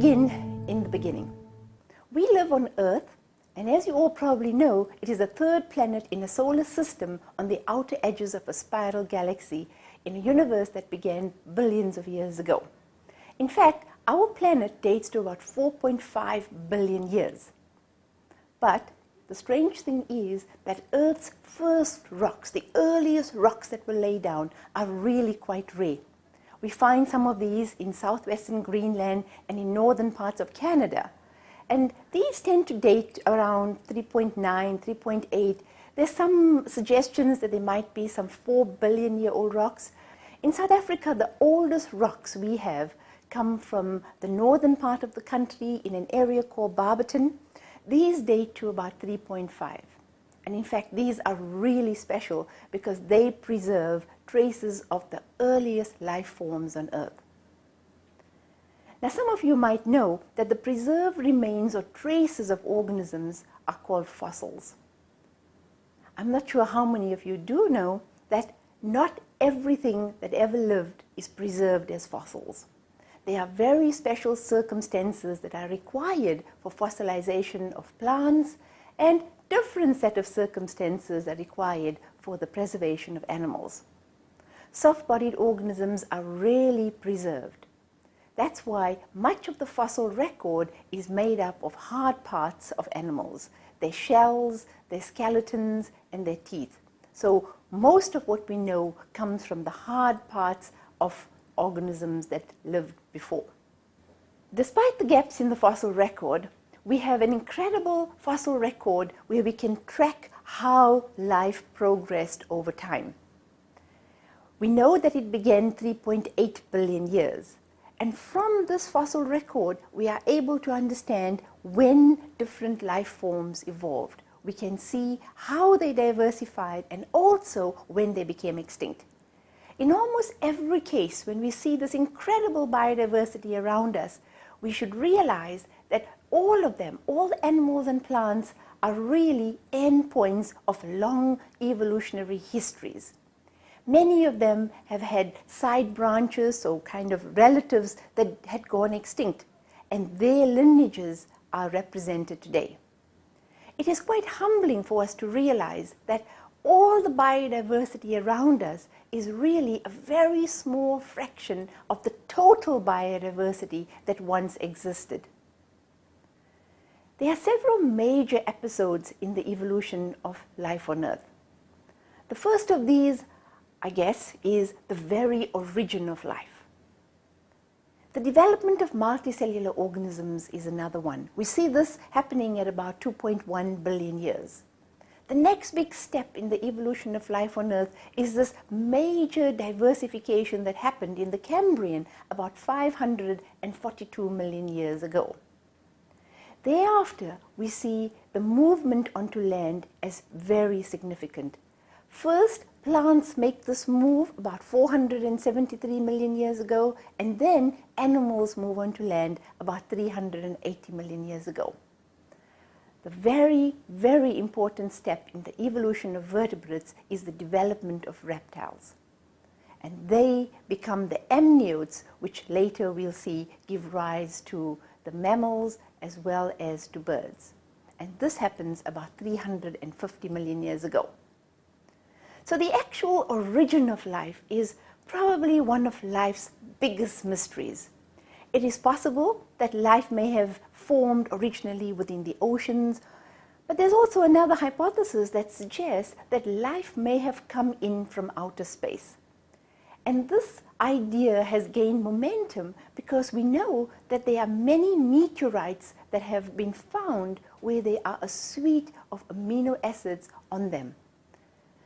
begin in the beginning. We live on Earth, and as you all probably know, it is the third planet in a solar system on the outer edges of a spiral galaxy in a universe that began billions of years ago. In fact, our planet dates to about 4.5 billion years. But the strange thing is that Earth's first rocks, the earliest rocks that were laid down, are really quite rare. We find some of these in southwestern Greenland and in northern parts of Canada. And these tend to date around 3.9, 3.8. There's some suggestions that there might be some 4 billion year old rocks. In South Africa, the oldest rocks we have come from the northern part of the country in an area called Barberton. These date to about 3.5. And in fact, these are really special because they preserve traces of the earliest life forms on Earth. Now, some of you might know that the preserved remains or traces of organisms are called fossils. I'm not sure how many of you do know that not everything that ever lived is preserved as fossils. There are very special circumstances that are required for fossilization of plants, and different set of circumstances are required for the preservation of animals. Soft-bodied organisms are rarely preserved. That's why much of the fossil record is made up of hard parts of animals, their shells, their skeletons, and their teeth. So most of what we know comes from the hard parts of organisms that lived before. Despite the gaps in the fossil record, we have an incredible fossil record where we can track how life progressed over time. We know that it began 3.8 billion years. And from this fossil record, we are able to understand when different life forms evolved. We can see how they diversified and also when they became extinct. In almost every case, when we see this incredible biodiversity around us, we should realize that all of them, all animals and plants, are really endpoints of long evolutionary histories. Many of them have had side branches, so kind of relatives that had gone extinct, and their lineages are represented today. It is quite humbling for us to realize that all the biodiversity around us is really a very small fraction of the total biodiversity that once existed. There are several major episodes in the evolution of life on Earth. The first of these, I guess, is the very origin of life. The development of multicellular organisms is another one. We see this happening at about 2.1 billion years. The next big step in the evolution of life on Earth is this major diversification that happened in the Cambrian about 542 million years ago. Thereafter, we see the movement onto land as very significant. First, plants make this move about 473 million years ago, and then animals move onto land about 380 million years ago. The very, very important step in the evolution of vertebrates is the development of reptiles. And they become the amniotes, which later we'll see give rise to the mammals as well as to birds. And this happens about 350 million years ago. So the actual origin of life is probably one of life's biggest mysteries. It is possible that life may have formed originally within the oceans, but there's also another hypothesis that suggests that life may have come in from outer space. And this idea has gained momentum because we know that there are many meteorites that have been found where there are a suite of amino acids on them.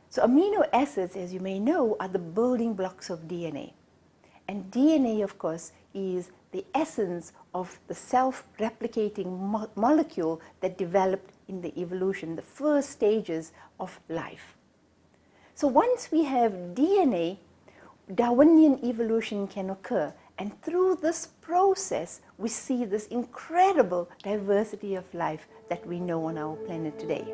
So amino acids, as you may know, are the building blocks of DNA. And DNA, of course, is the essence of the self-replicating molecule that developed in the evolution, the first stages of life. So once we have DNA, Darwinian evolution can occur. And through this process, we see this incredible diversity of life that we know on our planet today.